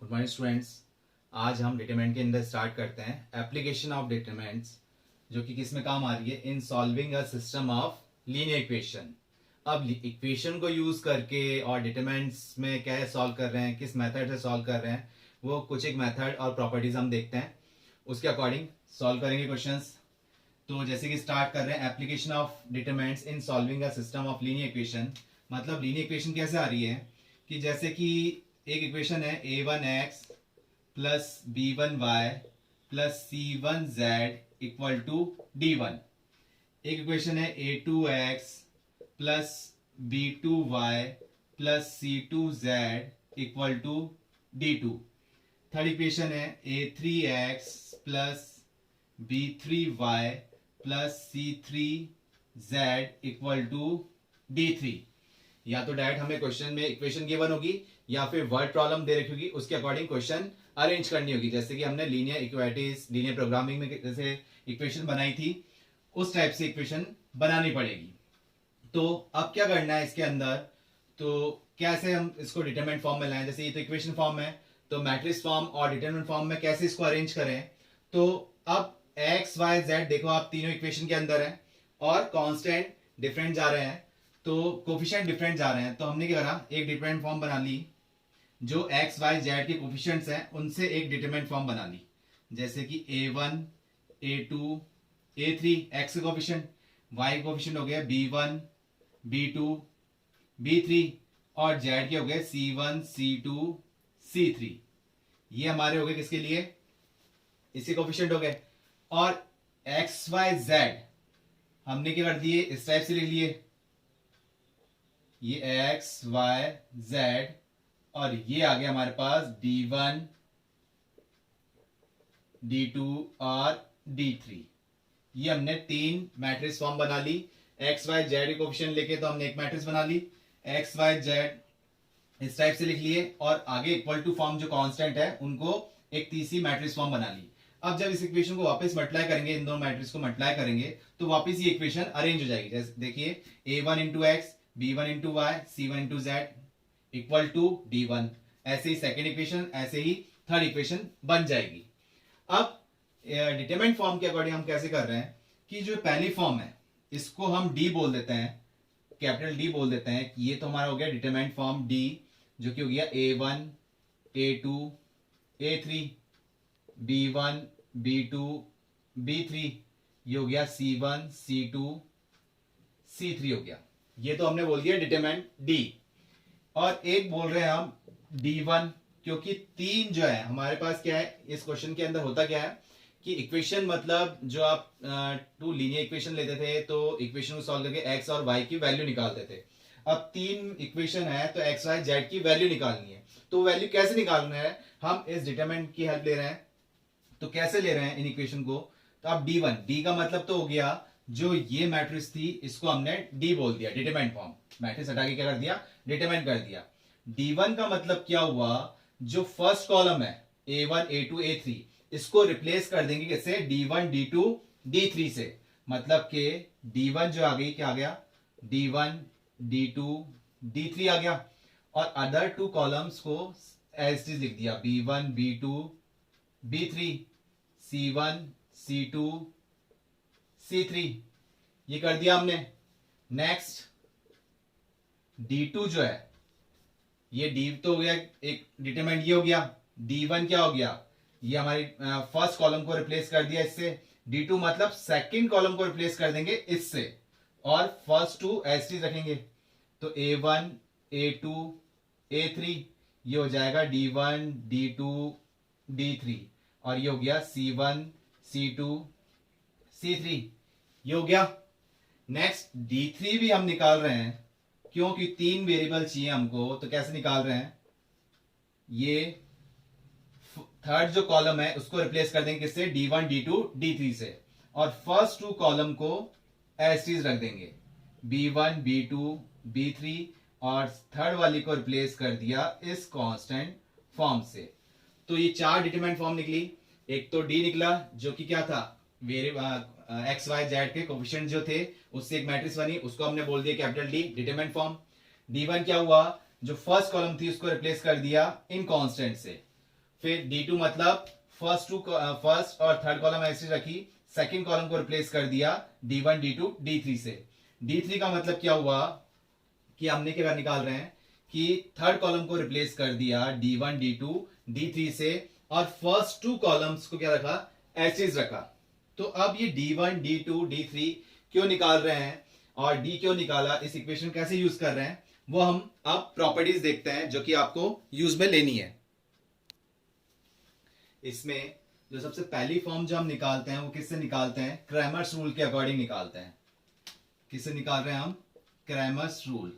Good morning students. आज हम determinant के अंदर स्टार्ट करते हैं एप्लीकेशन ऑफ डिटरमिनेंट्स, जो कि किस में काम आ रही है in solving a system of linear equation. अब इक्वेशन को यूज करके और डिटरमिनेंट्स में क्या सॉल्व कर रहे हैं, किस मेथड से सॉल्व कर रहे हैं, वो कुछ एक मेथड और प्रॉपर्टीज हम देखते हैं, उसके अकॉर्डिंग सॉल्व करेंगे क्वेश्चंस। तो जैसे कि स्टार्ट कर रहे हैं application of determinants in solving a system of linear equation. मतलब लीनियर इक्वेशन कैसे आ रही है कि जैसे कि एक इक्वेशन है a1x plus b1y plus c1z equal to d1। एक इक्वेशन है a2x plus b2y plus c2z equal to d2। Third equation है a3x plus b3y plus c3z equal to d3। या तो डायरेक्ट हमें क्वेश्चन में इक्वेशन गिवन होगी या फिर वर्ड प्रॉब्लम दे रखी होगी, उसके अकॉर्डिंग क्वेश्चन अरेंज करनी होगी। जैसे कि हमने लीनियर इक्वेटीज लीनियर प्रोग्रामिंग में जैसे इक्वेशन बनाई थी, उस टाइप से इक्वेशन बनानी पड़ेगी। तो अब क्या करना है इसके अंदर, तो कैसे हम इसको डिटरमिनेंट फॉर्म में लाएं। जैसे ये तो इक्वेशन फॉर्म है, तो मैट्रिक्स फॉर्म और डिटरमिनेंट फॉर्म में कैसे इसको अरेंज करें। तो अब एक्स वाई जेड देखो, आप तीनों इक्वेशन के अंदर हैं और कांस्टेंट डिफरेंट जा रहे हैं, तो कोफिशिएंट डिफरेंट जा रहे हैं। तो हमने क्या करा, एक डिटरमिनेंट फॉर्म बना ली, जो एक्स वाई जेड के कोफिशिएंट्स हैं उनसे एक डिटरमिनेंट फॉर्म बना ली। जैसे कि a1 a2 a3 एक्स के कोफिशिएंट, वाई कोफिशिएंट हो गया b1 b2 b3 और जेड के हो गए c1 c2 c3। ये हमारे हो गए किसके लिए, इसी कोफिशिएंट हो गए। और एक्स वाई जेड हमने क्या कर दिए, इस टाइप से लिख लिए, ये एक्स वाई जेड और ये आ गया हमारे पास d1 d2 और d3। ये हमने तीन मैट्रिक्स फॉर्म बना ली। एक्स वाई जेड के कोफिशिएंट लेके तो हमने एक मैट्रिक्स बना ली, एक्स वाई जेड इस टाइप से लिख लिए, और आगे इक्वल टू फॉर्म जो कांस्टेंट है उनको एक तीसरी मैट्रिक्स फॉर्म बना ली। अब जब इस इक्वेशन को वापस मल्टीप्लाई करेंगे, इन दोनों मैट्रिक्स को मल्टीप्लाई करेंगे, तो वापस ये इक्वेशन अरेंज हो जाएगी। जैसे देखिए a1 into X b1 into Y c1 into Z equal to d1। ऐसे ही सेकेंड इक्वेशन, ऐसे ही थर्ड इक्वेशन बन जाएगी। अब डिटरमिनेंट फॉर्म के अकॉर्डिंग हम कैसे कर रहे हैं कि जो पहली फॉर्म है इसको हम डी बोल देते हैं, कैपिटल डी बोल देते हैं। ये तो हमारा हो गया डिटरमिनेंट फॉर्म डी, जो कि हो गया a1 a2 a3 b1 b2 b3, ये हो गया c1 c2 c3 हो गया। ये तो हमने बोल दिया डिटरमिनेंट डी। और एक बोल रहे हैं हम d1, क्योंकि तीन जो है हमारे पास क्या है इस क्वेश्चन के अंदर होता क्या है कि इक्वेशन, मतलब जो आप टू लीनियर इक्वेशन लेते थे तो इक्वेशन को सॉल्व करके एक्स और वाई की वैल्यू निकालते थे। अब तीन इक्वेशन है तो एक्स वाई जेड की वैल्यू निकालनी है। तो वैल्यू कैसे निकालना है, हम इस डिटरमिनेंट की हेल्प ले रहे हैं। तो कैसे ले रहे हैं इन इक्वेशन को, तो अब d1, डी का मतलब तो हो गया जो ये मैट्रिक्स थी इसको हमने डी बोल दिया, डिटरमिनेंट फॉर्म, मैट्रिक्स हटा के क्या कर दिया, डिटरमिनेंट कर दिया। d1 का मतलब क्या हुआ, जो फर्स्ट कॉलम है a1 a2 a3 इसको रिप्लेस कर देंगे किससे, d1 d2 d3 से। मतलब के d1 जो आ गई, क्या आ गया, d1 d2 d3 आ गया, और अदर टू कॉलम्स को एज इट इज लिख दिया, b1 b2 b3 c1 c2 c3, ये कर दिया हमने। नेक्स्ट d2 जो है, ये d तो हो गया एक डिटरमिनेंट, ये हो गया। d1 क्या हो गया, ये हमारी फर्स्ट कॉलम को रिप्लेस कर दिया इससे। d2 मतलब सेकंड कॉलम को रिप्लेस कर देंगे इससे, और first two as it is रखेंगे। तो a1 a2 a3, ये हो जाएगा d1 d2 d3, और ये हो गया c1 c2 c3, ये हो गया। नेक्स्ट d3 भी हम निकाल रहे हैं, क्योंकि तीन वेरिएबल चाहिए हमको। तो कैसे निकाल रहे हैं, ये थर्ड जो कॉलम है उसको रिप्लेस कर देंगे किससे, d1 d2 d3 से, और फर्स्ट टू कॉलम को एज इट इज रख देंगे, b1 b2 b3, और थर्ड वाली को रिप्लेस कर दिया इस कांस्टेंट फॉर्म से। तो ये चार डिटरमिनेंट फॉर्म निकली। एक तो डी निकला जो कि क्या था, एक्स वाई जेड के कोफिशिएंट जो थे उससे एक मैट्रिक्स बनी, उसको हमने बोल दिया capital D, determinant form. d1 क्या हुआ, जो फर्स्ट कॉलम थी उसको रिप्लेस कर दिया इन कांस्टेंट से, फिर D2 मतलब फर्स्ट और थर्ड कॉलम ऐसे रखी, सेकंड कॉलम को रिप्लेस कर दिया D1 D2 D3 से। D3 का मतलब क्या हुआ कि हमने क्या निकाल रहे हैं कि थर्ड कॉलम को रिप्लेस कर दिया D1 D2 D3 से, और फर्स्ट टू कॉलम्स को क्या रखा, एसिस रखा। तो अब ये D1 D2 D3 क्यों निकाल रहे हैं और D क्यों निकाला, इस इक्वेशन कैसे यूज कर रहे हैं, वो हम अब प्रॉपर्टीज देखते हैं जो कि आपको यूज में लेनी है। इसमें जो सबसे पहली फॉर्म जो हम निकालते हैं वो किससे निकालते हैं, क्रैमर्स रूल के अकॉर्डिंग निकालते हैं। किससे निकाल रहे हैं हम, क्रैमर्स रूल।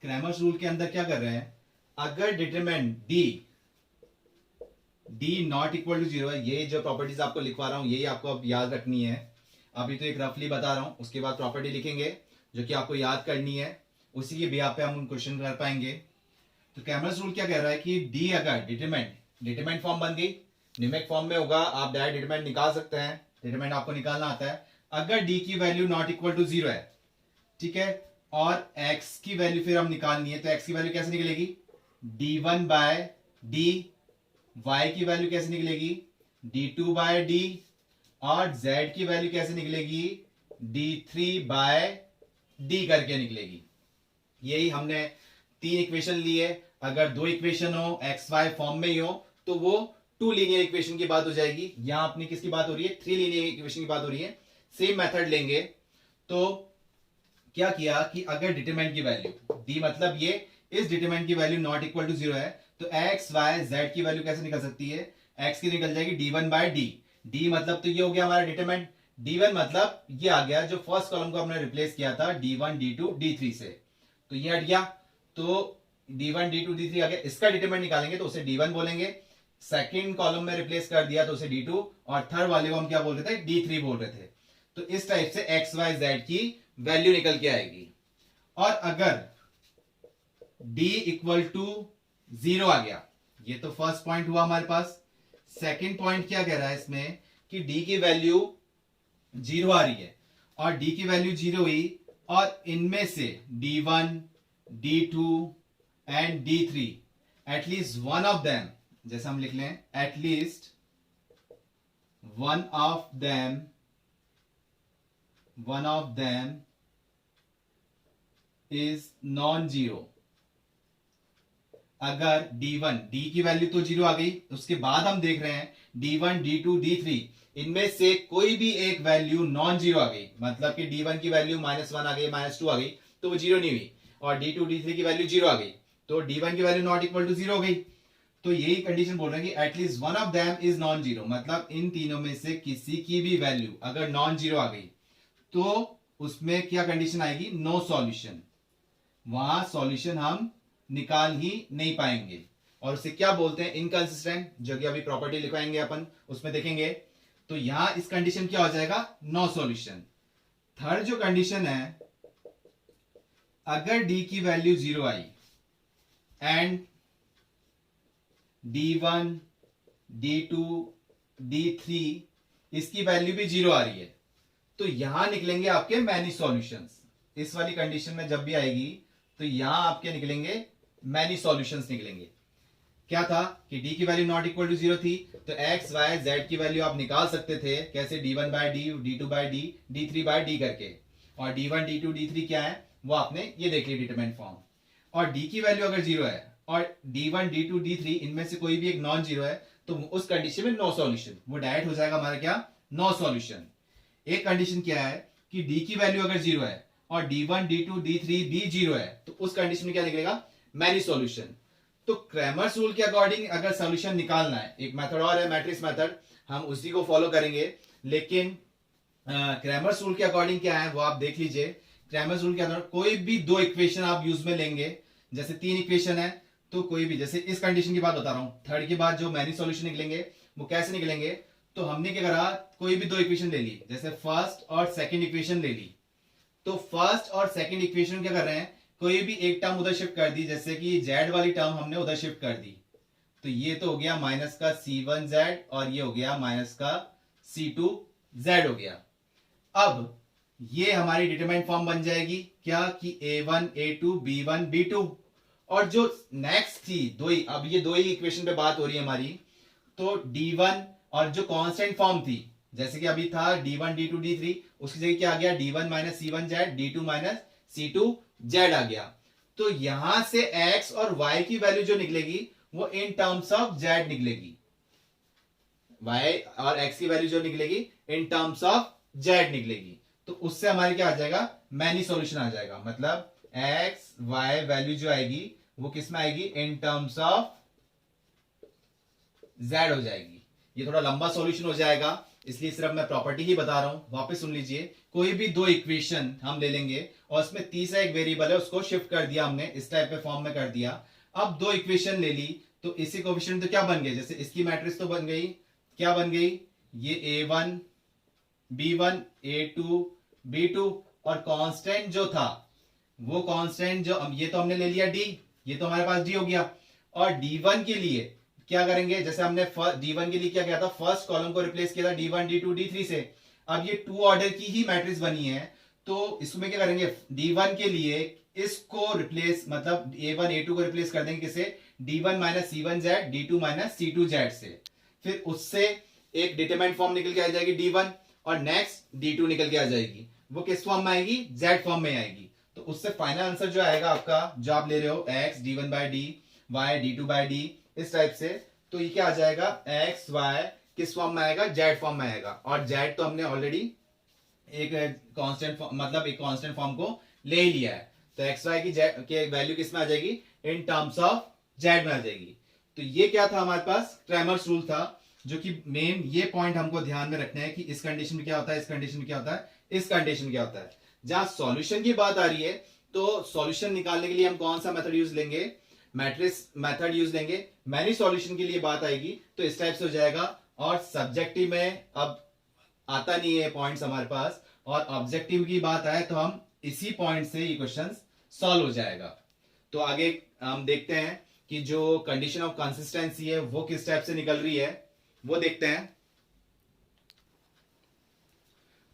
क्रैमर्स रूल के अंदर क्या कर रहे हैं, अगर determinant D not equal to 0 है, ये जो प्रॉपर्टीज आपको लिखवा रहा हूं यही आपको अब याद रखनी है। अभी तो एक रफली बता रहा हूं, उसके बाद प्रॉपर्टी लिखेंगे जो कि आपको याद करनी है, उसी के बेस पे हम क्वेश्चन कर पाएंगे। तो क्रैमर्स रूल क्या कह रहा है कि डी अगर डिटरमिनेंट फॉर्म बन गई, न्यूमेरिक फॉर्म में होगा, आप डायरेक्ट डिटरमिनेंट निकाल सकते हैं, डिटरमिनेंट आपको निकालना आता है। अगर डी की वैल्यू नॉट इक्वल टू 0 है, ठीक है, और x की वैल्यू फिर हम निकालनी है, तो x की वैल्यू कैसे निकलेगी, d1 बाय डी, y की वैल्यू कैसे निकलेगी, d2 बाय डी, और z की वैल्यू कैसे निकलेगी, d3 बाय डी करके निकलेगी। यही हमने 3 इक्वेशन लिए। अगर 2 इक्वेशन हो एक्स वाई फॉर्म में ही हो तो वो 2 लीनियर इक्वेशन की बात हो जाएगी। यहां अपनी किसकी बात हो रही है, 3 लीनियर इक्वेशन की बात हो रही है। सेम मेथड लेंगे। तो क्या किया कि अगर डिटरमिनेंट की वैल्यू डी मतलब ये, इस डिटरमिनेंट की वैल्यू नॉट इक्वल टू 0 है, तो एक्स वाई जेड की वैल्यू कैसे निकल सकती है, एक्स की निकल जाएगी d1 बाय डी। डी मतलब तो ये हो गया हमारा डिटरमिनेंट, d1 मतलब ये आ गया जो फर्स्ट कॉलम को हमने रिप्लेस किया था d1 d2 d3 से, तो ये हट गया। तो d1 d2 d3 आ गया, इसका डिटरमिनेंट निकालेंगे तो उसे d1 बोलेंगे, सेकंड कॉलम में रिप्लेस कर दिया तो उसे d2, और थर्ड वाले को हम क्या बोल रहे थे, d3 बोल रहे थे। तो इस टाइप से एक्स वाई जेड की वैल्यू निकल के आएगी। और अगर d इक्वल टू 0 आ गया, ये तो फर्स्ट पॉइंट हुआ हमारे पास। सेकंड पॉइंट क्या कह रहा है इसमें कि d की वैल्यू 0 आ रही है, और d की वैल्यू 0 हुई, और इनमें से d1 d2 and d3 at least one of them, जैसे हम लिख लें at least one of them is non zero. अगर d1 d की वैल्यू तो 0 आ गई, उसके बाद हम देख रहे हैं d1 d2 d3 इनमें से कोई भी एक वैल्यू नॉन जीरो आ गई, मतलब कि d1 की वैल्यू -1 आ गई, -2 आ गई, तो वो जीरो नहीं हुई, और d2 d3 की वैल्यू 0 आ गई, तो d1 की वैल्यू नॉट इक्वल टू 0 हो गई। तो यही कंडीशन बोल रहे हैं कि at least one of them is non zero, मतलब इन तीनों में से किसी की भी वैल्यू अगर नॉन जीरो आ गई तो उसमें क्या कंडीशन आएगी, नो सॉल्यूशन, वहां सॉल्यूशन हम निकाल ही नहीं पाएंगे, और उसे क्या बोलते हैं, इनकंसिस्टेंट, जो कि अभी प्रॉपर्टी लिखवाएंगे अपन उसमें देखेंगे। तो यहां इस कंडीशन क्या हो जाएगा, नो सॉल्यूशन। थर्ड जो कंडीशन है, अगर d की value 0 I and d1 d2 d3 इसकी वैल्यू भी 0 आ रही है, तो यहां निकलेंगे आपके मैनी सॉल्यूशंस। इस वाली कंडीशन में जब भी आएगी तो यहां आपके निकलेंगे मैनी सॉल्यूशंस निकलेंगे। क्या था कि d की वैल्यू नॉट इक्वल टू 0 थी, तो x y z की वैल्यू आप निकाल सकते थे कैसे, d1 by D, d2 by D, d3 by D करके, और d1 d2 d3 क्या है वो आपने ये देख ली डिटरमिनेंट फॉर्म। और d की वैल्यू अगर 0 है और d1 d2 d3 इनमें से कोई भी एक नॉन जीरो है, तो उस कंडीशन में नो सॉल्यूशन, वो डायरेक्ट हो जाएगा हमारा क्या, नो सॉल्यूशन। एक कंडीशन क्या है कि d की वैल्यू अगर 0 है और d1 d2 d3 भी 0 है, तो उस कंडीशन में क्या निकलेगा, मैनी सॉल्यूशन। तो क्रैमर्स रूल के अकॉर्डिंग अगर सॉल्यूशन निकालना है, एक मेथड और है मैट्रिक्स मेथड, हम उसी को फॉलो करेंगे, लेकिन क्रैमर्स रूल के अकॉर्डिंग क्या है वो आप देख लीजिए। क्रैमर्स रूल के अंदर कोई भी 2 इक्वेशन आप यूज में लेंगे, जैसे 3 इक्वेशन है तो कोई भी, जैसे इस कंडीशन की बात बता रहा हूं, थर्ड के बाद जो मैनी सॉल्यूशन निकलेंगे वो कैसे निकलेंगे, तो हमने क्या करा, कोई भी 2 इक्वेशन ले ली, जैसे फर्स्ट और सेकंड इक्वेशन ले ली, तो फर्स्ट और सेकंड इक्वेशन क्या कर रहे हैं, कोई भी एक टर्म उधर शिफ्ट कर दी, जैसे कि z वाली टर्म हमने उधर शिफ्ट कर दी, तो ये तो हो गया माइनस का c1z और ये हो गया माइनस का c2z हो गया। अब ये हमारी डिटरमिनेंट फॉर्म बन जाएगी क्या कि a1 a2 b1 b2, और जो नेक्स्ट थी दो ही, अब ये दो ही इक्वेशन पे बात हो रही है हमारी, तो d1 और जो कांस्टेंट फॉर्म थी, जैसे कि अभी था d1 d2 d3, उसकी जगह क्या आ गया, d1 minus c1z d2 minus c2z आ गया। तो यहां से x और y की वैल्यू जो निकलेगी वो इन टर्म्स ऑफ z निकलेगी, y और x की वैल्यू जो निकलेगी इन टर्म्स ऑफ z निकलेगी। तो उससे हमारे क्या आ जाएगा, मैनी सॉल्यूशन आ जाएगा, मतलब x y वैल्यू जो आएगी वो किस में आएगी, इन टर्म्स ऑफ z हो जाएगी। ये थोड़ा लंबा सॉल्यूशन हो जाएगा, इसलिए सिर्फ मैं प्रॉपर्टी ही बता रहा हूं। वापस सुन लीजिए, कोई भी दो इक्वेशन हम ले लेंगे और उसमें तीसरा एक वेरिएबल है उसको शिफ्ट कर दिया हमने, इस टाइप के फॉर्म में कर दिया। अब दो इक्वेशन ले ली तो इसी कोएफिशिएंट तो क्या बन गए, जैसे इसकी मैट्रिक्स तो बन गई, क्या बन गई, ये a1 b1 a2 b2, और कांस्टेंट जो था वो कांस्टेंट जो, ये तो हमने ले लिया d, ये तो हमारे पास d हो गया। और d1 के लिए क्या करेंगे, जैसे हमने d1 के लिए क्या किया था, फर्स्ट कॉलम को रिप्लेस किया था d1 d2 d3 से। अब ये टू ऑर्डर की ही मैट्रिक्स बनी है, तो इसमें क्या करेंगे, d1 के लिए इसको रिप्लेस, मतलब a1 a2 को रिप्लेस कर देंगे किसे, d1 minus c1z d2 minus c2z से। फिर उससे एक डिटरमिनेंट फॉर्म निकल के आ जाएगी d1, और नेक्स्ट d2 निकल के आ जाएगी, वो किस फॉर्म में आएगी, z फॉर्म में आएगी। तो उससे फाइनल आंसर जो आएगा आपका, जो आप ले रहे हो x d1 by D, y d2 by D, इस टाइप से, तो ये क्या आ जाएगा, x y किस फॉर्म में आएगा, z फॉर्म में आएगा। और z तो हमने ऑलरेडी एक कांस्टेंट, मतलब एक कांस्टेंट फॉर्म को ले ही लिया है, तो x y की वैल्यू किस में आ जाएगी, इन टर्म्स ऑफ z में आ जाएगी। तो ये क्या था, हमारे पास क्रैमर्स रूल था, जो कि मेन ये पॉइंट हमको ध्यान में रखना है कि इस कंडीशन में क्या होता है, इस कंडीशन में क्या होता है, इस कंडीशन में क्या होता है। जहां सॉल्यूशन की बात आ रही है, तो सॉल्यूशन निकालने के लिए हम कौन सा मेथड यूज लेंगे, मैट्रिक्स मेथड यूज लेंगे। मैनी सॉल्यूशन के लिए बात आएगी तो इस टाइप से हो जाएगा, और सब्जेक्टिव में अब आता नहीं है पॉइंट्स हमारे पास, और ऑब्जेक्टिव की बात आए तो हम इसी पॉइंट से ये क्वेश्चन सॉल्व हो जाएगा। तो आगे हम देखते हैं कि जो कंडीशन ऑफ कंसिस्टेंसी है वो किस टाइप से निकल रही है, वो देखते हैं।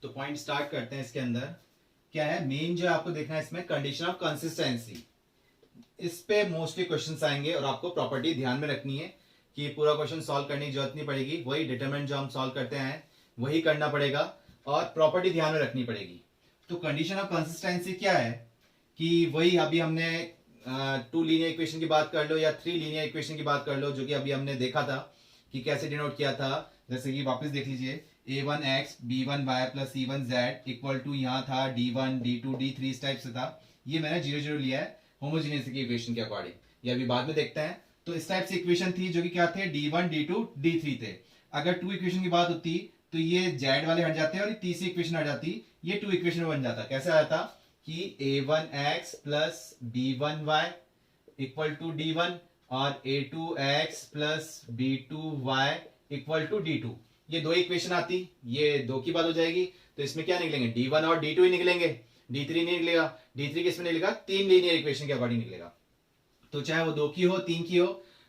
तो पॉइंट स्टार्ट करते हैं। इसके अंदर क्या है, मेन जो आपको देखना है इसमें कंडीशन ऑफ कंसिस्टेंसी, इस पे मोस्टली क्वेश्चंस आएंगे, और आपको प्रॉपर्टी ध्यान में रखनी है कि पूरा क्वेश्चन सॉल्व करने की जरूरत नहीं पड़ेगी, वही डिटरमिनेंट जो हम सॉल्व करते हैं वही करना पड़ेगा, और प्रॉपर्टी ध्यान में रखनी पड़ेगी। तो कंडीशन ऑफ कंसिस्टेंसी क्या है, कि वही अभी हमने 2 लीनियर इक्वेशन की बात कर लो या 3 लीनियर इक्वेशन की बात कर लो, जो कि अभी हमने देखा था कि कैसे डिनोट किया था। जैसे कि वापस देख लीजिए, a1x b1y plus c1z equal to, यहाँ था d1 d2 d3, इस टाइप से था। ये मैंने 0 0 लिया है होमोजेनियस इक्वेशन के अकॉर्डिंग, ये अभी बाद में देखते हैं। तो इस टाइप से इक्वेशन थी, जो कि क्या थे, d1 d2 d3 थे। अगर 2 इक्वेशन की बात होती तो ये z वाले हट जाते हैं, और तीसरी इक्वेशन हट जाती, ये 2 इक्वेशन बन जाता। कैसे आया था कि a1x plus b1y equal to d1, और a2x plus b2y equal to d2, ये दो इक्वेशन आती, ये दो की बात हो जाएगी। तो इसमें क्या निकलेंगे, d1 और d2 ही निकलेंगे, d3 नहीं निकलेगा। d3 किसमें निकलेगा, 3 लीनियर इक्वेशन के अकॉर्डिंग निकलेगा। तो चाहे वो 2 की हो 3 की हो,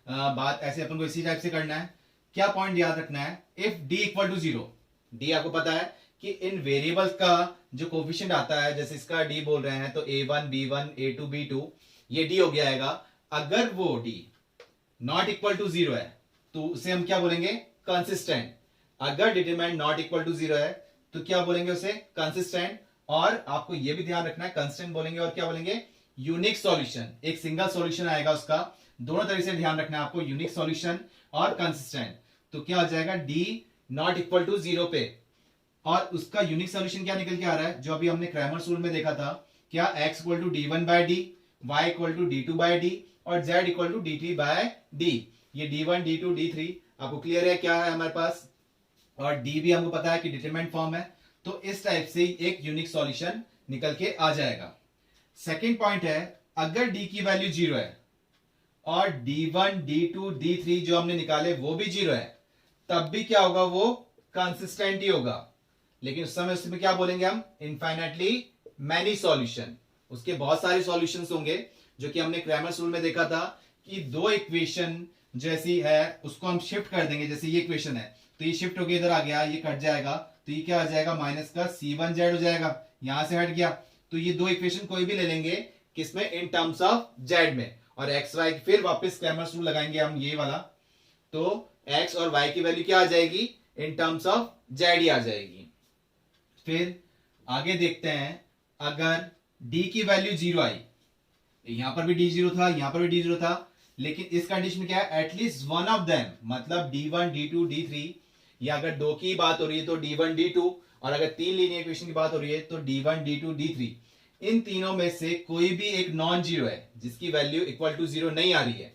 बात ऐसे अपन को इसी टाइप से करना है। क्या पॉइंट याद रखना है, if d equal to 0, d आपको पता है कि इन वेरिएबल्स का जो कोफिशिएंट आता है, जैसे इसका d बोल रहे हैं तो a1 b1 a2 b2, ये d हो गया आएगा। अगर वो d नॉट इक्वल टू 0 है तो उसे हम क्या बोलेंगे, कंसिस्टेंट। अगर डिटरमिनेंट नॉट इक्वल टू 0 है तो क्या बोलेंगे उसे, कंसिस्टेंट। और आपको यह भी ध्यान रखना है, कंसिस्टेंट बोलेंगे और क्या बोलेंगे, यूनिक सॉल्यूशन, एक सिंगल सॉल्यूशन आएगा उसका। दोनों तरह से ध्यान रखना है आपको, यूनिक सॉल्यूशन और कंसिस्टेंट। तो क्या हो जाएगा, d नॉट इक्वल टू 0 पे, और उसका यूनिक सॉल्यूशन क्या निकल के आ रहा है, जो अभी हमने क्रैमर्स रूल में देखा था, क्या x equal to d1 by D, y equal to d2 by D, और z equal to d3 by D. ये d1 d2 d3 आपको क्लियर है क्या है हमारे पास, और d भी हमको पता है कि डिटरमिनेंट फॉर्म है। तो इस टाइप से एक यूनिक सॉल्यूशन निकल के आ जाएगा। सेकंड पॉइंट है, अगर d की वैल्यू 0 है और d1 d2 d3 जो हमने निकाले वो भी 0 है, तब भी क्या होगा, वो कंसिस्टेंट ही होगा। लेकिन उस समय उसमें क्या बोलेंगे हम, इनफाइनाइटली मैनी सॉल्यूशन, उसके बहुत सारे सॉल्यूशंस होंगे, जो कि हमने क्रैमर्स रूल में देखा था कि दो इक्वेशन जैसी है उसको हम शिफ्ट कर देंगे। जैसे ये इक्वेशन है तो ये शिफ्ट होकर इधर आ गया, ये कट जाएगा, तो ये क्या आ जाएगा, माइनस का c1z हो जाएगा, यहां से हट गया। तो ये दो इक्वेशन कोई भी ले लेंगे, किसमें, इन टर्म्स ऑफ z में, और एक्स वाई, फिर वापस क्रैमर्स रूल लगाएंगे हम ये वाला, तो एक्स और वाई की वैल्यू क्या आ जाएगी इन टर्म्स ऑफ जेड ही आ जाएगी। फिर आगे देखते हैं, अगर डी की वैल्यू 0 आई, यहां पर भी डी 0 था, यहां पर भी डी 0 था, लेकिन इस कंडीशन में क्या है, एटलीस्ट वन ऑफ देम, मतलब D1 D2 D3, या अगर दो की बात हो रही है तो D1 D2, और अगर तीन लीनियर इक्वेशन की बात हो रही है तो D1 D2 D3, इन तीनों में से कोई भी एक नॉन जीरो है जिसकी वैल्यू इक्वल टू जीरो नहीं आ रही है,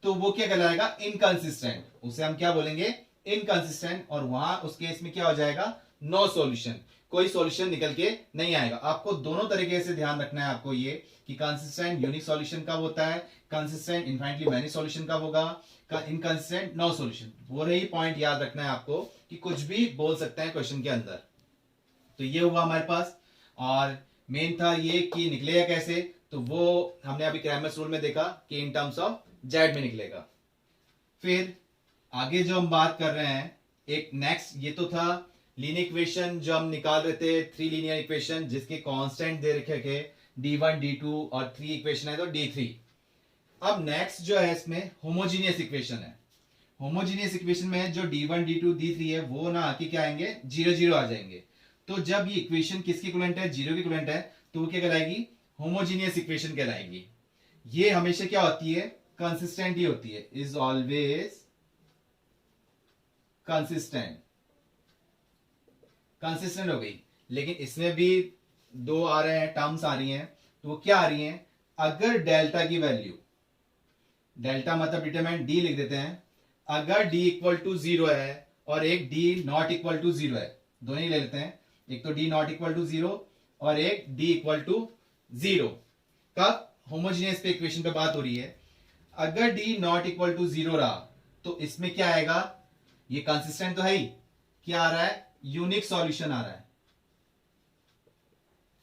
तो वो क्या कहलाएगा, इनकंसिस्टेंट। उसे हम क्या बोलेंगे, इनकंसिस्टेंट। और वहां उस केस में क्या हो जाएगा, नो सॉल्यूशन, कोई सॉल्यूशन निकल के नहीं आएगा। आपको दोनों तरीके से ध्यान रखना है आपको ये कि कंसिस्टेंट यूनिक सॉल्यूशन कब होता है, कंसिस्टेंट इनफाइनाइटली मैनी सॉल्यूशन कब होगा, इनकंसिस्टेंट नो सॉल्यूशन। वो रही पॉइंट याद रखना है आपको कि कुछ भी बोल सकते हैं क्वेश्चन के अंदर। तो ये हुआ हमारे पास, और मेन था ये कि निकलेगा कैसे, तो वो हमने अभी क्रैमर्स रूल में देखा कि इन टर्म्स ऑफ जेड में निकलेगा। फिर आगे जो हम बात कर रहे हैं, एक नेक्स्ट, ये तो था लीनियर इक्वेशन जो हम निकाल रहे थे, थ्री लीनियर इक्वेशन जिसके कांस्टेंट दे रखे थे D1 D2 और थ्री इक्वेशन है तो D3। अब नेक्स्ट जो है इसमें होमोजीनियस इक्वेशन है। होमोजीनियस इक्वेशन में जो D1 D2 D3 है वो ना आके क्या आएंगे, 0 0 आ जाएंगे। तो जब ये इक्वेशन किसकी इक्विवेलेंट है, जीरो की इक्विवेलेंट है, तो वो क्या कहलाएगी, होमोजीनियस इक्वेशन कहलाएगी। ये हमेशा क्या होती है, कंसिस्टेंट ही होती है, इज ऑलवेज कंसिस्टेंट, कंसिस्टेंट हो गई। लेकिन इसमें भी दो आ रहे हैं, टर्म्स आ रही हैं, तो वो क्या आ रही हैं, अगर डेल्टा की वैल्यू, डेल्टा मतलब डिटरमिनेंट डी लिख देते हैं, अगर डी इक्वल टू जीरो है और एक D not equal to zero है, दोनों ही ले लेते हैं, एक तो D not equal to zero और एक डी इक्वल टू जीरो, कब होमोजेनियस पे इक्वेशन पे बात हो रही है। अगर D not equal to zero रहा तो इसमें क्या आएगा, ये कंसिस्टेंट तो है ही, क्या आ रहा है, यूनिक सॉल्यूशन आ रहा है।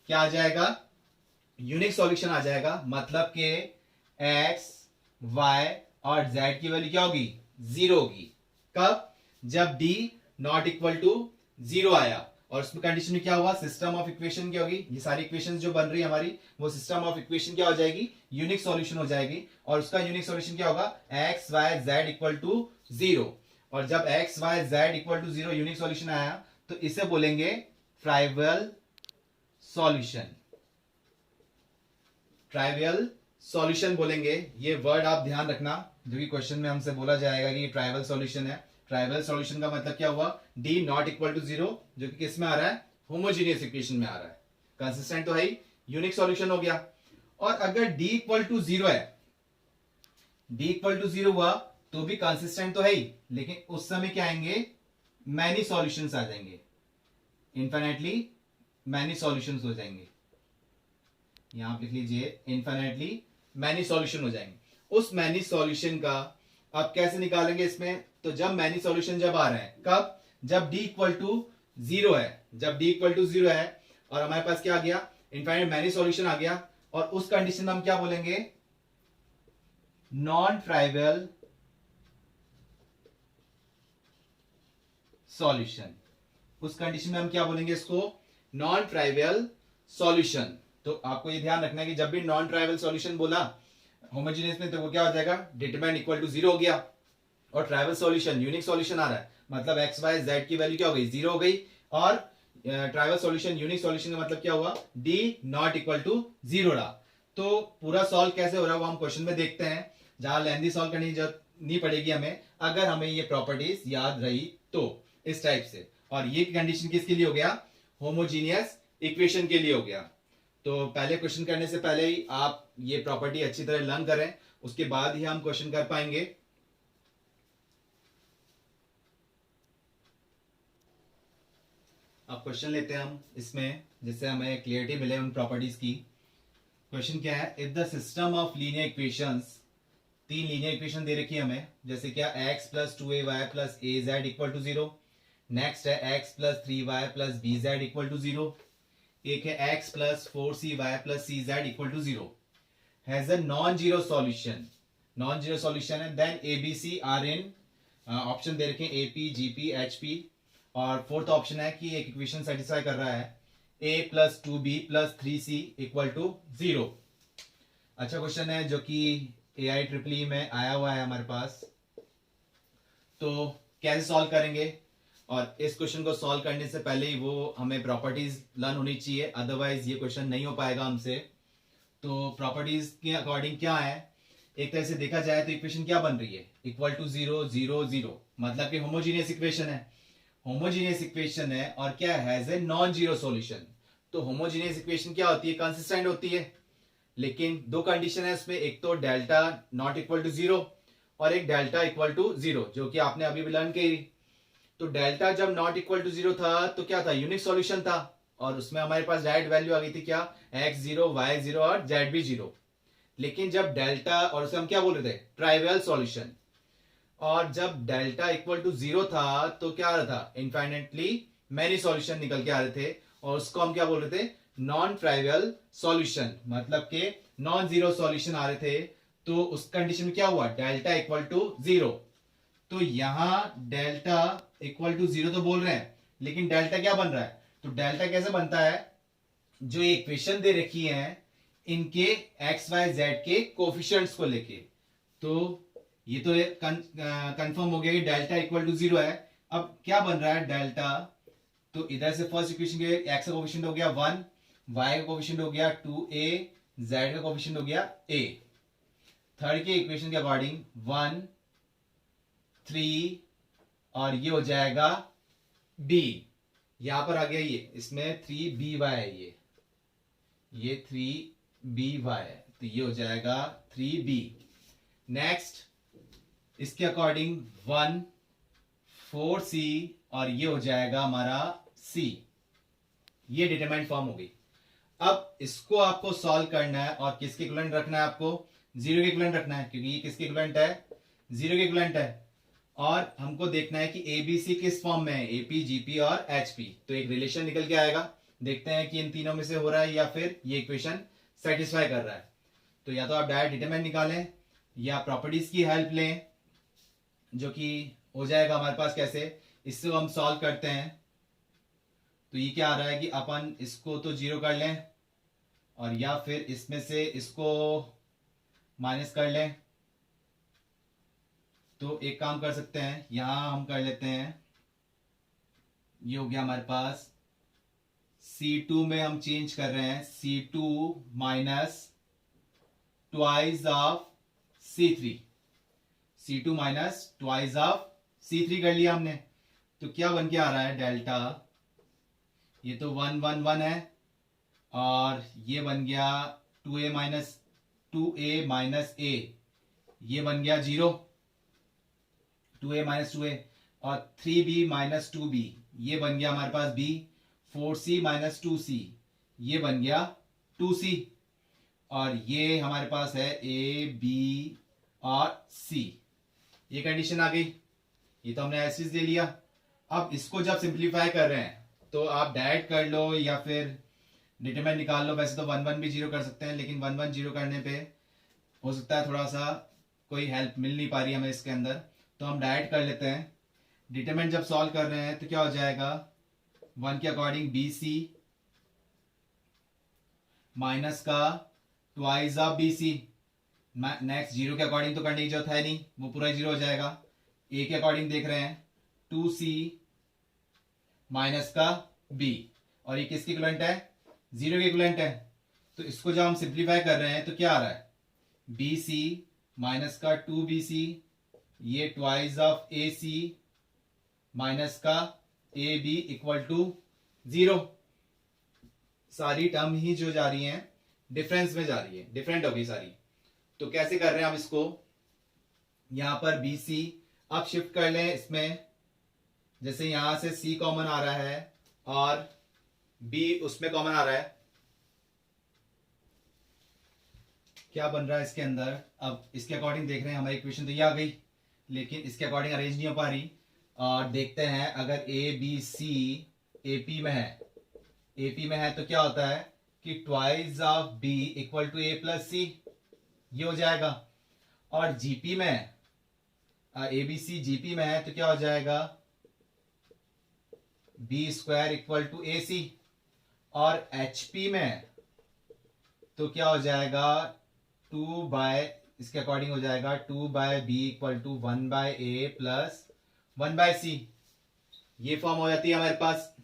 क्या आ जाएगा, यूनिक सॉल्यूशन आ जाएगा, मतलब कि एक्स वाई और जेड की वैल्यू क्या होगी, जीरो होगी। कब, जब D not equal to zero आया, और उसमें कंडीशन में क्या हुआ, सिस्टम ऑफ इक्वेशन क्या होगी, ये सारी इक्वेशन जो बन रही है हमारी, वो सिस्टम ऑफ इक्वेशन क्या हो जाएगी, यूनिक सॉल्यूशन हो जाएगी। और उसका यूनिक सॉल्यूशन क्या होगा, X Y Z equal to zero. और जब X Y Z equal to zero unique solution आया तो इसे बोलेंगे ट्राइवियल सॉल्यूशन, ट्राइवियल सॉल्यूशन बोलेंगे। ये वर्ड आप ध्यान रखना, जो कि क्वेश्चन में हमसे बोला जाएगा कि ट्राइवियल सॉल्यूशन है। ट्राइवियल सॉल्यूशन का मतलब क्या हुआ, D not equal to zero, जो कि किस में आ रहा है, होमोजीनियस इक्वेशन में आ रहा है, कंसिस्टेंट तो है ही, यूनिक सॉल्यूशन हो गया। और अगर डी इक्वल टू जीरो है, डी इक्वल टू जीरो हुआ तो भी कंसिस्टेंट तो है ही, लेकिन उस समय क्या आएंगे, मैनी सॉल्यूशंस आ जाएंगे, इनफाइनाइटली मैनी सॉल्यूशंस हो जाएंगे। यहां लिख लीजिए, इनफाइनाइटली मैनी सॉल्यूशन हो जाएंगे। उस मैनी सॉल्यूशन का आप कैसे निकालेंगे इसमें, तो जब मैनी सॉल्यूशन जब आ रहे हैं, कब, जब d इक्वल टू जीरो है, जब d इक्वल टू जीरो है और हमारे पास क्या आ गया, इनफाइनाइट मैनी सॉल्यूशन आ गया, और उस कंडीशन में हम क्या बोलेंगे, नॉन ट्राइवियल सॉल्यूशन। उस कंडीशन में हम क्या बोलेंगे इसको, नॉन ट्राइवियल सॉल्यूशन। तो आपको ये ध्यान रखना है कि जब भी नॉन ट्राइवियल सॉल्यूशन बोला होमोजेनियस में, तो वो क्या हो जाएगा, डिटरमिनेंट इक्वल टू जीरो हो गया, और ट्राइवियल सॉल्यूशन यूनिक सॉल्यूशन आ रहा है, मतलब एक्स वाई जेड की वैल्यू क्या हो गई, जीरो हो गई। और ट्राइवियल सॉल्यूशन यूनिक सॉल्यूशन का मतलब क्या हुआ, D not equal to zero रहा। तो पूरा सॉल्व कैसे हो रहा है वो हम क्वेश्चन में देखते हैं, जहां लेंथी सॉल्व करने की जरूरत नहीं पड़ेगी हमें, अगर हमें ये प्रॉपर्टीज याद रही तो, इस टाइप से। और ये कंडीशन किसके लिए हो गया, होमोजीनियस इक्वेशन के लिए हो गया। तो पहले क्वेश्चन करने से पहले ही आप ये प्रॉपर्टी अच्छी तरह लर्न करें, उसके बाद ही हम क्वेश्चन कर पाएंगे। अब क्वेश्चन लेते हैं हम इसमें, जिससे हमें क्लियरिटी मिले उन प्रॉपर्टीज की। क्वेश्चन क्या है, if the system of linear equations, तीन लीनियर इक्वेशन दे रखी है हमें, जैसे क्या x plus two a y plus a z equal to zero, next है x plus three y plus b z equal to zero, एक है x plus four c y plus c z equal to zero, has a non zero solution, non zero solution है, then a B c are in, option दे रखे A P G P H P, और fourth option है कि एक equation satisfy कर रहा है a plus two B plus three C equal to zero. अच्छा क्वेश्चन है, जो कि AIEEE में आया हुआ है हमारे पास। तो कैसे सॉल्व करेंगे, और इस क्वेश्चन को सॉल्व करने से पहले ही वो हमें प्रॉपर्टीज लर्न होनी चाहिए, अदरवाइज ये क्वेश्चन नहीं हो पाएगा हमसे। तो प्रॉपर्टीज के अकॉर्डिंग क्या है, एक तरह से देखा जाए तो इक्वेशन क्या बन रही है, इक्वल टू 0 0 0, मतलब कि होमोजीनियस इक्वेशन है। होमोजीनियस इक्वेशन है और क्या has a non zero solution. तो होमोजीनियस इक्वेशन क्या होती है, कंसिस्टेंट होती है, लेकिन दो कंडीशन है उसमें, एक तो डेल्टा नॉट इक्वल टू 0 और एक डेल्टा इक्वल टू 0, जो कि आपने अभी भी लर्न की। तो डेल्टा जब नॉट इक्वल टू 0 था तो क्या था, यूनिक सॉल्यूशन था, और उसमें हमारे पास डायरेक्ट वैल्यू आ गई थी क्या, x0 y0 और z भी 0। लेकिन जब डेल्टा, और उसे हम क्या बोल रहे थे, ट्राइवियल सॉल्यूशन, और जब डेल्टा इक्वल टू 0 था तो क्या आ रहा था, इनफाइनेटली मैनी सॉल्यूशन निकल के आ रहे थे, और उसको हम क्या बोल रहे थे, नॉन ट्राइवियल सॉल्यूशन, मतलब के नॉन जीरो सॉल्यूशन आ रहे थे। तो उस कंडीशन में क्या हुआ, डेल्टा इक्वल टू 0। तो यहां डेल्टा इक्वल टू 0 तो बोल रहे हैं, लेकिन डेल्टा क्या बन रहा है, तो डेल्टा कैसे बनता है, जो इक्वेशन दे रखी है इनके एक्स वाई जेड के कोफिशिएंट्स को लेके। तो ये तो कंफर्म हो गया कि डेल्टा इक्वल टू 0 है। अब क्या बन रहा है डेल्टा, तो इधर से फर्स्ट इक्वेशन के एक्स का कोफिशिएंट हो गया 1, वाई का कोफिशिएंट हो गया 2a, जेड का कोफिशिएंट हो गया a। थर्ड के इक्वेशन के अकॉर्डिंग 1 3, और ये हो जाएगा b, यहां पर आ गया ये, इसमें 3by है, ये 3by है, तो ये हो जाएगा 3b। नेक्स्ट इसके अकॉर्डिंग 1 4c, और ये हो जाएगा हमारा c। ये डिटरमाइंट फॉर्म हो गई। अब इसको आपको सॉल्व करना है, और किसके इक्विवेलेंट रखना है, आपको 0 के इक्विवेलेंट रखना है, क्योंकि ये किसके इक्विवेलेंट है, 0 के इक्विवेलेंट है। और हमको देखना है कि ABC किस फॉर्म में है, AP GP और HP। तो एक रिलेशन निकल के आएगा, देखते हैं कि इन तीनों में से हो रहा है या फिर ये इक्वेशन सेटिस्फाई कर रहा है। तो या तो आप डायरेक्ट डिटरमाइंट निकालें या प्रॉपर्टीज की हेल्प लें, जो कि हो जाएगा हमारे पास कैसे, इससे हम सॉल्व करते हैं। तो ये क्या आ रहा है कि अपन इसको तो 0 कर लें, और या फिर इसमें से इसको माइनस कर लें। तो एक काम कर सकते हैं, यहां हम कर लेते हैं, ये हो गया हमारे पास C2 में हम चेंज कर रहे हैं, C2 minus twice of C3, C2 minus twice of C3 कर लिया हमने। तो क्या बन के आ रहा है डेल्टा, ये तो 1 1 1 है, और ये बन गया 2a माइनस 2a, ये बन गया 0, 2a माइनस 2a, और 3b माइनस 2b, ये बन गया हमारे पास b, 4c माइनस 2c, ये बन गया 2c, और ये हमारे पास है a b और c। ये कंडीशन आ गई, ये तो हमने ऐसे दे लिया। अब इसको जब सिंप्लीफाई कर रहे हैं तो आप डायरेक्ट कर लो या फिर डिटरमाइंट निकाल लो। वैसे तो 1 1 भी 0 कर सकते हैं, लेकिन 1 1 0 करने पे हो सकता है थोड़ा सा कोई हेल्प मिल नहीं पा रही हमें इसके अंदर, तो हम डायरेक्ट कर लेते हैं। डिटरमाइंट जब सॉल्व कर रहे हैं तो क्या हो जाएगा, 1 के अकॉर्डिंग BC माइनस का ट्वाइस ऑफ BC, नेक्स्ट 0 के अकॉर्डिंग तो करने की जरूरत है नहीं, वो पूरा 0 हो जाएगा। A के अकॉर्डिंग देख रहे हैं 2C माइनस का B, और ये किसके इक्विवेलेंट है, 0 के इक्विवेलेंट है। तो इसको जब हम सिंप्लीफाई कर रहे हैं तो क्या आ रहा है, BC माइनस का 2BC, ये ट्वाइस ऑफ AC माइनस का AB इक्वल टू 0। सारी टर्म ही जो जा रही हैं डिफरेंस में जा रही है, डिफरेंट होगी सारी। तो कैसे कर रहे हैं हम इसको, यहां पर BC अब शिफ्ट कर लें इसमें, जैसे यहां से C कॉमन आ रहा है और B उसमें कॉमन आ रहा है, क्या बन रहा है इसके अंदर। अब इसके अकॉर्डिंग देख रहे हैं, हमारी इक्वेशन तो ये आ गई, लेकिन इसके अकॉर्डिंग अरेंज नहीं हो पा रही। और देखते हैं अगर ABC AP में है, AP में है तो क्या होता है कि twice of B equal to A plus C, ये हो जाएगा। और GP में ABC GP में है तो क्या हो जाएगा, B square equal to AC। और HP में तो क्या हो जाएगा, 2 बाय इसके अकॉर्डिंग हो जाएगा 2/b equal to 1/a plus 1/c। ये फॉर्म हो जाती है हमारे पास।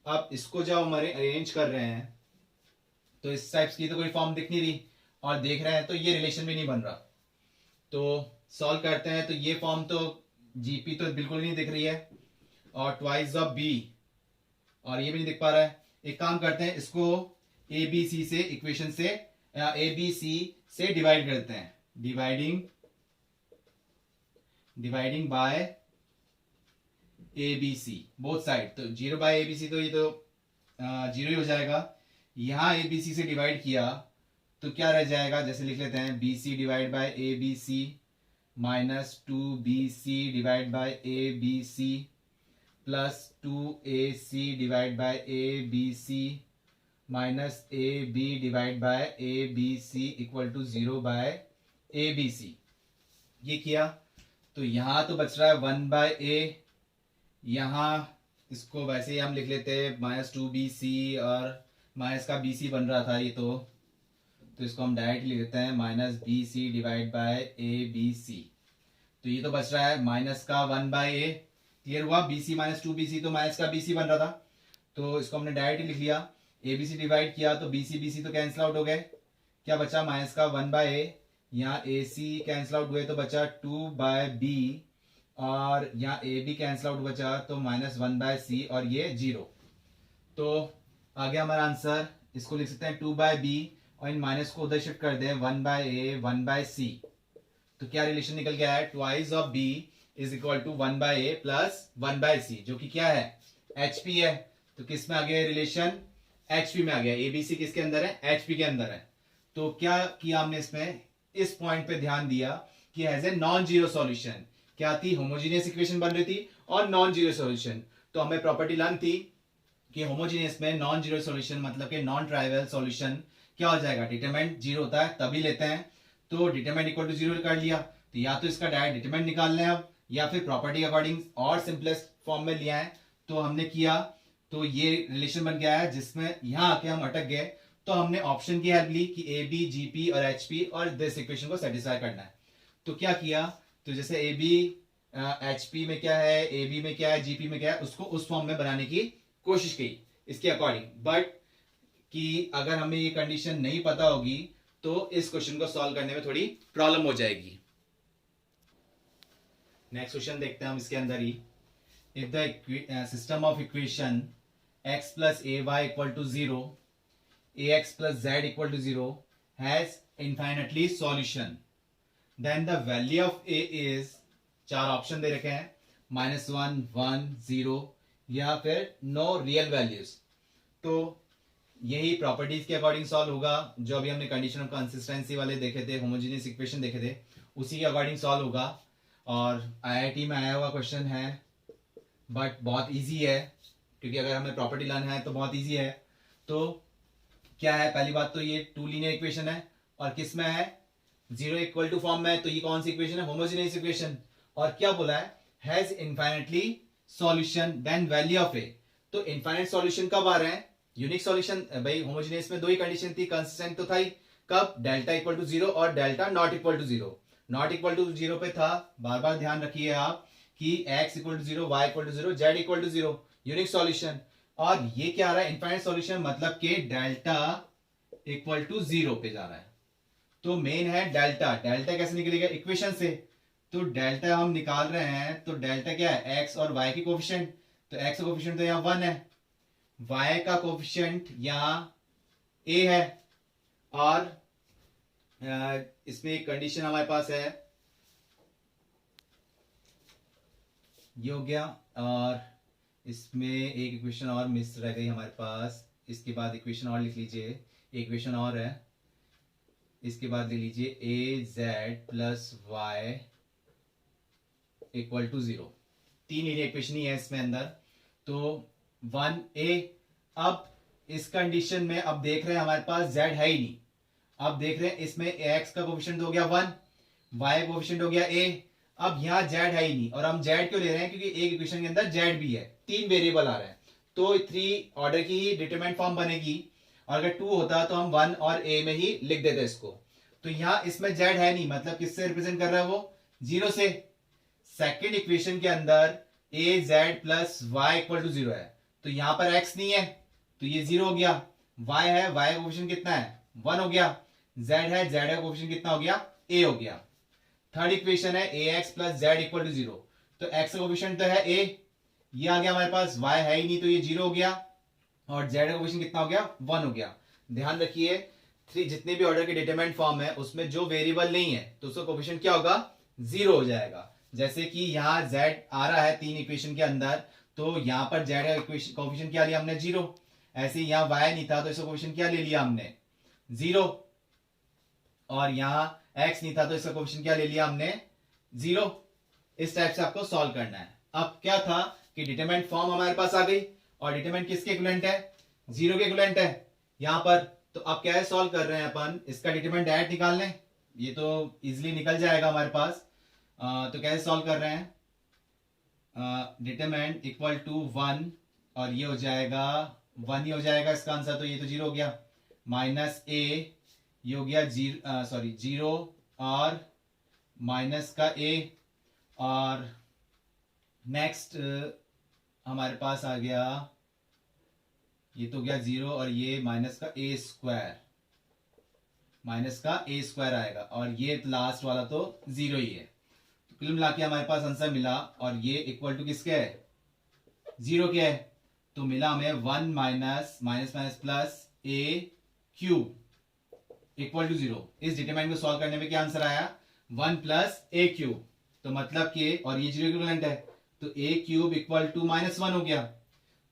अब इसको जब हम अरेंज कर रहे हैं तो इस टाइप्स की तो कोई फॉर्म दिख नहीं रही, और देख रहे हैं तो ये रिलेशन भी नहीं बन रहा। तो सॉल्व करते हैं तो ये फॉर्म तो जीपी तो बिल्कुल नहीं दिख रही है, और ट्वाइस ऑफ बी, और ये भी नहीं दिख पा रहा है। एक काम करते हैं, इसको ए बी सी से इक्वेशन से ए बी सी से डिवाइड करते हैं, dividing by A B C both side. तो 0/ABC, तो ये तो 0 ही हो जाएगा। यहां ए बी सी से डिवाइड किया तो क्या रह जाएगा, जैसे लिख लेते हैं B C divide by A B C minus 2BC divide by A B C plus 2AC divide by A B C minus A B divide by A B C equal to 0/ABC। ये किया तो यहां तो बच रहा है 1/a, यहां इसको वैसे ही हम लिख लेते हैं -2BC, और माइनस का BC बन रहा था ये तो इसको हम डायरेक्ट लिख देते हैं -BC डिवाइड बाय ABC। तो ये तो बच रहा है माइनस का 1/a। क्लियर हुआ, BC माइनस 2BC तो माइनस का BC बन रहा था, तो इसको हमने डायरेक्ट लिख लिया। ABC डिवाइड किया तो BC तो कैंसिल आउट हो गए, क्या बचा माइनस का 1/a, यहाँ AC कैंसिल आउट हुए तो बचा 2/b, और यहाँ AB कैंसिल आउट बचा तो -1/c, और ये 0। तो आ गया हमारा आंसर। इसको लिख सकते हैं 2/b, और इन माइनस को उधर शिफ्ट कर दें 1/a 1/c। तो क्या रिलेशन निकल गया है, twice of b is equal to 1/a plus 1/c, जो कि क्या है, HP है। तो किस में आ गया रिलेशन, HP में आ गया। ABC किसके अंदर है, HP के अंदर है। तो क्या किया हमने इसमें, इस पॉइंट पे ध्यान दिया कि as a non zero solution क्या थी, होमोजीनियस इक्वेशन बन रही थी और नॉन जीरो सॉल्यूशन। तो हमें प्रॉपर्टी लर्न थी कि होमोजीनियस में नॉन जीरो सॉल्यूशन मतलब कि नॉन ट्राइवल सॉल्यूशन क्या हो जाएगा, डिटरमिनेंट जीरो होता है तभी लेते हैं। तो डिटरमिनेंट इक्वल टू जीरो कर लिया, तो या तो इसका डायरेक्ट डिटरमिनेंट निकालना है अब, या फिर प्रॉपर्टी अकॉर्डिंग और सिंपलेस्ट फॉर्म में लिया है। तो हमने किया, तो ये रिलेशन बन गया है जिसमें यहां आके हम अटक गए। तो हमने ऑप्शन की हेल्प ली कि ए बी जी पी और एच पी और दिस इक्वेशन को सेटिस्फाई करना है। तो क्या किया, तो जैसे ए बी एच पी में क्या है, ए बी में क्या है, जीपी में क्या है, उसको उस फॉर्म में बनाने की कोशिश की इसके अकॉर्डिंग। बट कि अगर हमें ये कंडीशन नहीं पता होगी तो इस क्वेश्चन को सॉल्व करने में थोड़ी प्रॉब्लम हो जाएगी। नेक्स्ट क्वेश्चन देखते हैं हम इसके अंदर ही। If the system of equation x plus ay equal to 0, ax plus z equal to 0 has infinitely solution, then the value of a is, चार ऑप्शन दे रखे हैं, -1 1 0 या फिर नो रियल वैल्यूज। तो यही प्रॉपर्टीज के अकॉर्डिंग सॉल्व होगा, जो अभी हमने कंडीशन ऑफ कंसिस्टेंसी वाले देखे थे, होमोजेनियस इक्वेशन देखे थे, उसी के अकॉर्डिंग सॉल्व होगा। और IIT में आया हुआ क्वेश्चन है, बट बहुत इजी है, क्योंकि अगर हमें प्रॉपर्टी लाना है तो बहुत इजी है। तो क्या है, पहली बात तो ये टू लीनियर इक्वेशन है, और किस में है, जीरो इक्वल टू फॉर्म में है। तो ये कौन सी इक्वेशन है, होमोजेनियस इक्वेशन। और क्या बोला है, has infinitely solution then value of a. तो इनफाइनाइट सॉल्यूशन कब आ रहे हैं, यूनिक सॉल्यूशन। भाई होमोजेनियस में दो ही कंडीशन थी, कंसिस्टेंट तो था ही, कब, डेल्टा इक्वल टू जीरो और delta not equal to zero. Not equal to zero पे था, बार बार ध्यान रखिए आप कि x equal to zero, y equal to zero, z equal to zero, unique solution. और ये क्या आ रहा है, इनफाइनाइट सॉल्यूशन, मतलब कि डेल्टा इक्वल टू जीरो पे जा रहा है। तो मेन है डेल्टा। डेल्टा कैसे निकलेगा, इक्वेशन से। तो डेल्टा हम निकाल रहे हैं, तो डेल्टा क्या है, x और y की कोफिशिएंट। तो x का कोफिशिएंट तो यहाँ 1 है, y का कोफिशिएंट यहाँ a है, और इसमें एक कंडीशन हमारे पास है, ये हो गया। और इसमें एक इक्वेशन और मिस रह गई हमारे पास, इसके बाद इक्वेशन और लिख लीजिए, इक्वेशन और है, इसके बाद ले लीजिए a z plus y equal to 0। तीन लीनियर इक्वेशन ही है इसमें अंदर। तो 1a, अब इस कंडीशन में अब देख रहे हैं हमारे पास z है ही नहीं। अब देख रहे हैं इसमें x का कोफिशिएंट हो गया 1, y का कोफिशिएंट हो गया a। अब यहाँ z है ही नहीं, और हम z क्यों ले रहे हैं, क्योंकि एक इक्वेशन के अंदर z भी है, तीन वेरिएबल आ रहे हैं। तो 3 ऑर्डर की ही डिटरमिनेंट फॉर्म बनेगी, और अगर 2 होता तो हम 1 और a में ही लिख देते इसको। तो यहाँ इसमें z है नहीं, मतलब किससे रिप्रेजेंट कर रहा है वो, 0 से। सेकेंड इक्वेशन के अंदर a z plus y equal to 0 है, तो यहां पर x नहीं है तो ये 0 हो गया। y है, y का कोफिशिएंट कितना है, 1 हो गया। z है, z का कोफिशिएंट कितना हो गया, a हो गया। थर्ड इक्वेशन है ax plus z equal to 0, तो x का कोफिशिएंट तो है a, ये आ गया हमारे पास, y है ही नहीं तो ये 0 हो गया, और z का कोफिशिएंट कितना हो गया, 1 हो गया। ध्यान रखिए जितने भी ऑर्डर के डिटरमिनेंट फॉर्म है उसमें जो वेरिएबल नहीं है तो उसका कोफिशिएंट क्या होगा, 0 हो जाएगा। जैसे कि यहाँ z आ रहा है 3 इक्वेशन के अंदर, तो यहाँ पर z का कोफिशिएंट क्या लिया हमने, 0। ऐसे ही यहाँ y नहीं था तो इसका कोफिशिएंट क्या ले लिया हमने, 0। और यहाँ x नहीं था तो इसका कोफिशिएंट क्या ले लिया हमने, 0। इस टाइप से आपको सॉल्व करना है। अब क्या था कि डिटरमिनेंट फॉर्म हमारे पास आ गई, और डिटरमिनेंट किसके इक्विवेलेंट है, 0 के इक्विवेलेंट है यहाँ पर। तो अब क्या है, सॉल्व कर रहे हैं अपन, इसका डिटरमिनेंट डायरेक्ट निकाल लें, ये तो इजिली निकल जाएगा हमारे पास। तो कैसे सॉल्व कर रहे हैं, डिटरमिनेंट इक्वल टू 1, और ये हो जाएगा 1 ही हो जाएगा इसका आंसर, तो ये तो 0 हो गया, माइनस a, ये हो गया 0 और माइनस का a, और नेक्स्ट हमारे पास आ गया, ये तो गया 0 और ये माइनस का a स्क्वायर, माइनस का a स्क्वायर आएगा, और ये लास्ट वाला तो 0 ही है। तो कुल मिला के हमारे पास आंसर मिला, और ये इक्वल टू किसके है, 0 के है। तो मिला हमें 1 minus minus minus plus a cube equal to 0। इस डिटरमिनेंट को सॉल्व करने में क्या आंसर आया, 1 प्लस a क्यूब। तो मतलब कि, और ये 0 इक्विवेलेंट है, तो a cube equal to minus 1 हो गया।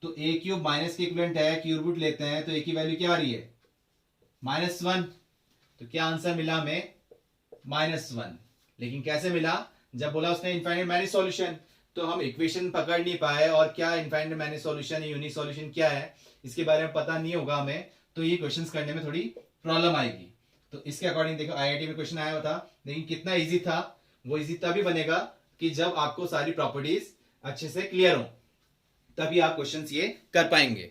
तो a क्यूब माइनस के इक्विवेलेंट है, क्यूब रूट लेते हैं तो a की वैल्यू क्या आ रही है, -1। तो क्या आंसर मिला हमें, -1। लेकिन कैसे मिला, जब बोला उसने इनफाइनाइट मैनी सॉल्यूशन, तो हम इक्वेशन पकड़ नहीं पाए, और क्या infinite many solution, unique solution क्या है इसके बारे में पता नहीं होगा हमें, तो ये क्वेश्चंस करने में थोड़ी प्रॉब्लम आएगी। तो इसके अकॉर्डिंग देखो आईआईटी में क्वेश्चन आया हुआ था, लेकिन कितना इजी था, वो इजी तभी बनेगा कि जब आपको सारी प्रॉपर्टीज अच्छे से क्लियर हो, तभी आप क्वेश्चंस ये कर पाएंगे।